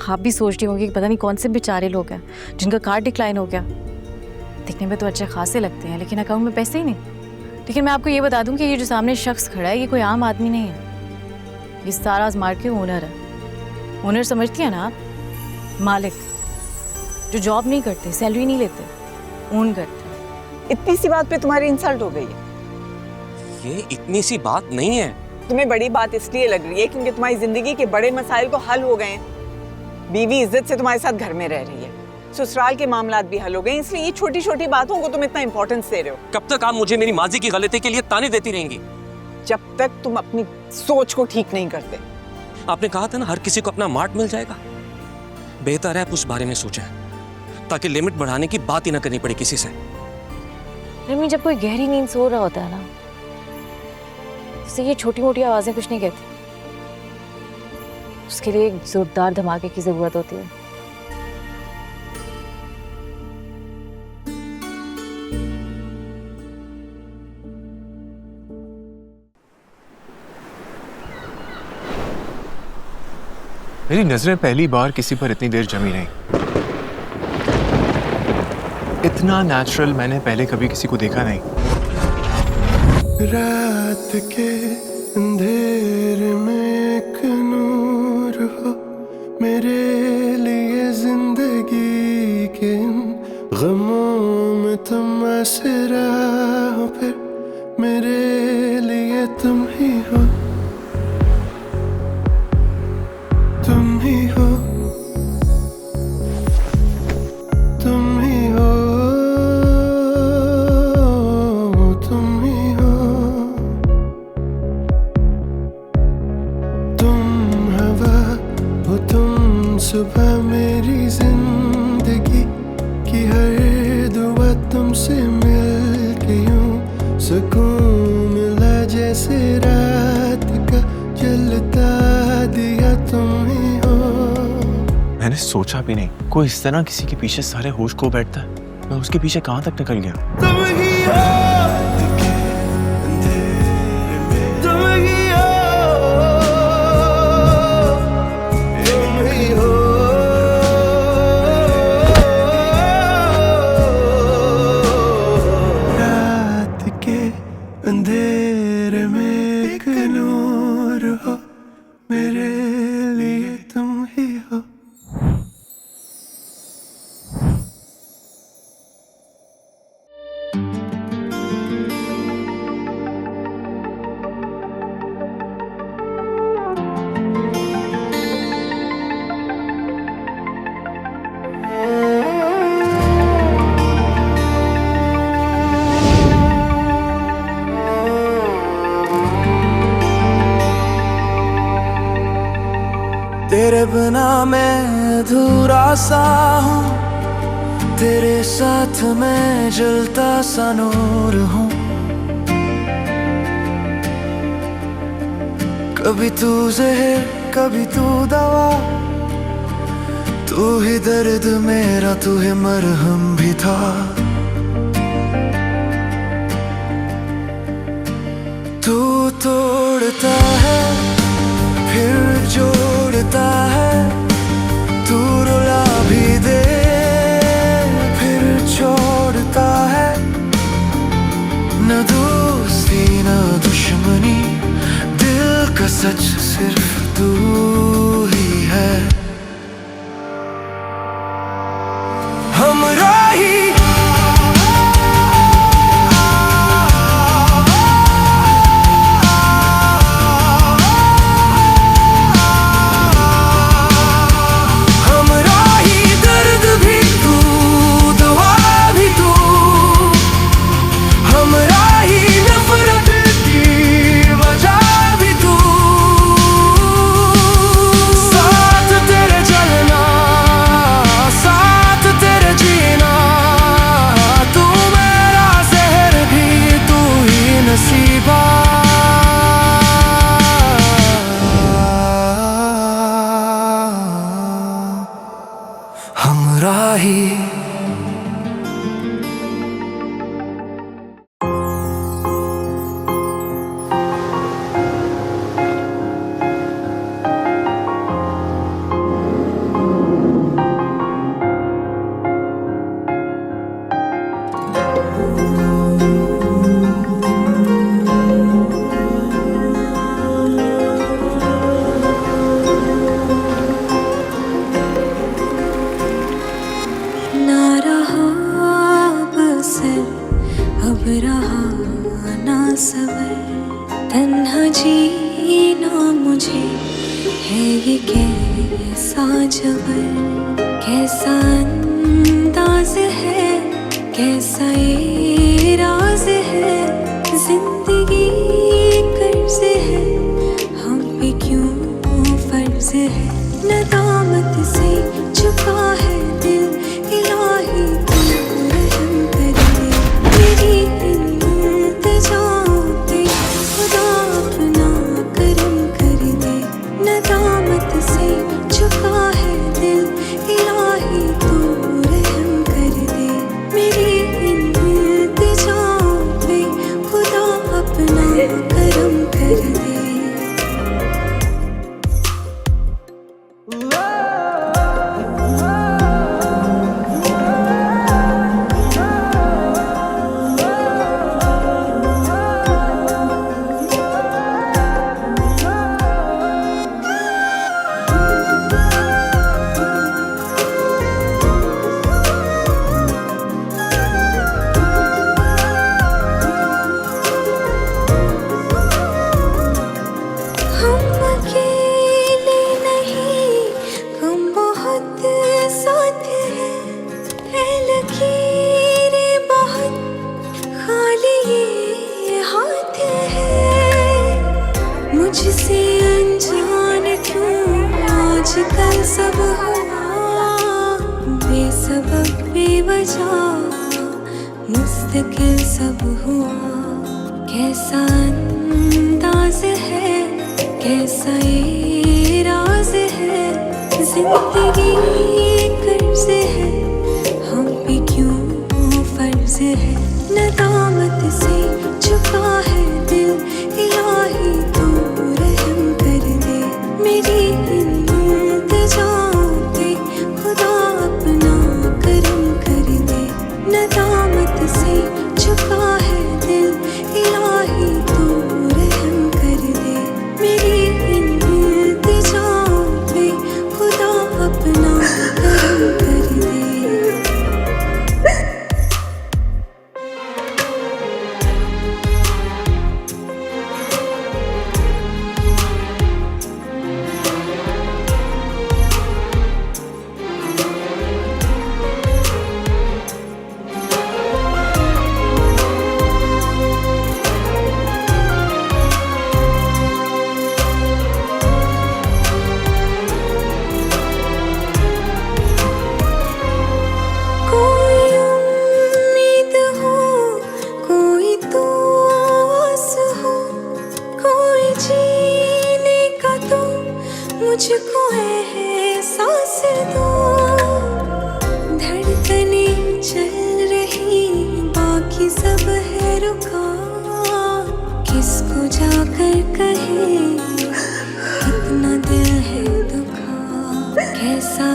आप भी सोच रही होंगी कि पता नहीं कौन से बेचारे लोग हैं जिनका कार्ड डिक्लाइन हो गया। दिखने में तो अच्छे खासे लगते हैं लेकिन अकाउंट में पैसे ही नहीं। लेकिन मैं आपको ये बता दूं कि ये जो सामने शख्स खड़ा है ये कोई आम आदमी नहीं है, ये साराज मार्ट के ओनर है। ओनर समझती है ना आप, मालिक जो जॉब नहीं करते, सैलरी नहीं लेते, ओन करते। इतनी सी बात पे तुम्हारी इंसल्ट हो गई है? ये इतनी सी बात नहीं है। तुम्हें बड़ी बात इसलिए लग रही है क्योंकि तुम्हारी जिंदगी के बड़े मसाइल तो हल हो गए हैं। बीवी इज्जत से तुम्हारे साथ घर में रह रही है, ससुराल के मामलात भी हल हो गए, इसलिए ये छोटी छोटी बातों को तुम इतना इंपॉर्टेंस दे रहे हो। कब तक आप मुझे मेरी माजी की गलती के लिए ताने देती रहेंगी? जब तक तुम अपनी सोच को ठीक नहीं करते। आपने कहा था ना हर किसी को अपना मार्ट मिल जाएगा। बेहतर है आप उस बारे में सोचें ताकि लिमिट बढ़ाने की बात ही ना करनी पड़े किसी से। रमी, जब कोई गहरी नींद सो रहा होता है ना, उससे ये छोटी मोटी आवाजें कुछ नहीं कहती। उसके लिए एक जोरदार धमाके की जरूरत होती है। मेरी नजरें पहली बार किसी पर इतनी देर जमी नहीं। इतना नेचुरल मैंने पहले कभी किसी को देखा नहीं। रात के अंधेरे में एक नूर हो, मेरे लिए जिंदगी के गमों में तुम आसरा हो, फिर मेरे लिए तुम ही हो, तुम ही हो, तुम ही हो, तुम ही हो। तुम हवा हो, तुम सुबह मेरी जिंदगी की हर दुआ तुमसे मिल के यूं सुकून मिला, जैसे रात का जलता दिया तुम ही हो। मैंने सोचा भी नहीं कोई इस तरह किसी के पीछे सारे होश खो बैठता है। मैं उसके पीछे कहां तक निकल गया। तुम ही हो, तुम ही हो, तुम ही हो। रात के अंधेरे में एक नूर हो, मेरे लिए तुम ही हो। तेरे बिना मैं अधूरा सा हूँ, तेरे साथ मैं जलता सा नूर हूँ। कभी तू जहर कभी तू दवा, तू ही दर्द मेरा तू ही मरहम भी था। तू तोड़ता है फिर जोड़ता है, तू रुला भी दे फिर छोड़ता है। न दोस्ती न दुश्मनी, दिल का सच सिर्फ तू ही है। हमराही रहा ना सबर, तन्हा जीना मुझे है ये कैसा जबर, कैसा अंदाज है, कैसा ये राज है, जिंदगी कर्ज है, हम पे क्यों फर्ज है, नदामत से झुका है दिल, इलाही तू रहम कर दे, मेरी इल्तिजा पे खुदा अपना करम कर दे, नदामत से झुका है दिल, इलाही तू रहम कर दे, मेरी इल्तिजा पे खुदा अपना करम कर दे। हम अकेले नहीं, हम बहुत साथ हैं, है लकीरें बहुत, खाली ये हाथ है, मुझसे अनजान क्यों आजकल सब हुआ, बेसबब बेवजह मुस्तकिल सब हुआ, कैसा अंदाज है, कैसा ये राज है, जिंदगी कर्ज है, हम पे क्यों फर्ज है, नदामत से झुका है दिल, इलाही तू रहम कर दे, मेरी इल्तिजा पे खुदा अपना करम कर दे, नदामत से झुका है दिल, इलाही तू रहम कर दे, मेरी इल्तिजा पे खुदा अपना करम कर दे। कोई उम्मीद हो, कोई तो आस हो, कोई जीने का तो मुझको एहसास दो, धड़कने चल रही बाकी सब है रुका, किसको जाकर कहे कितना दिल है दुखा, कैसा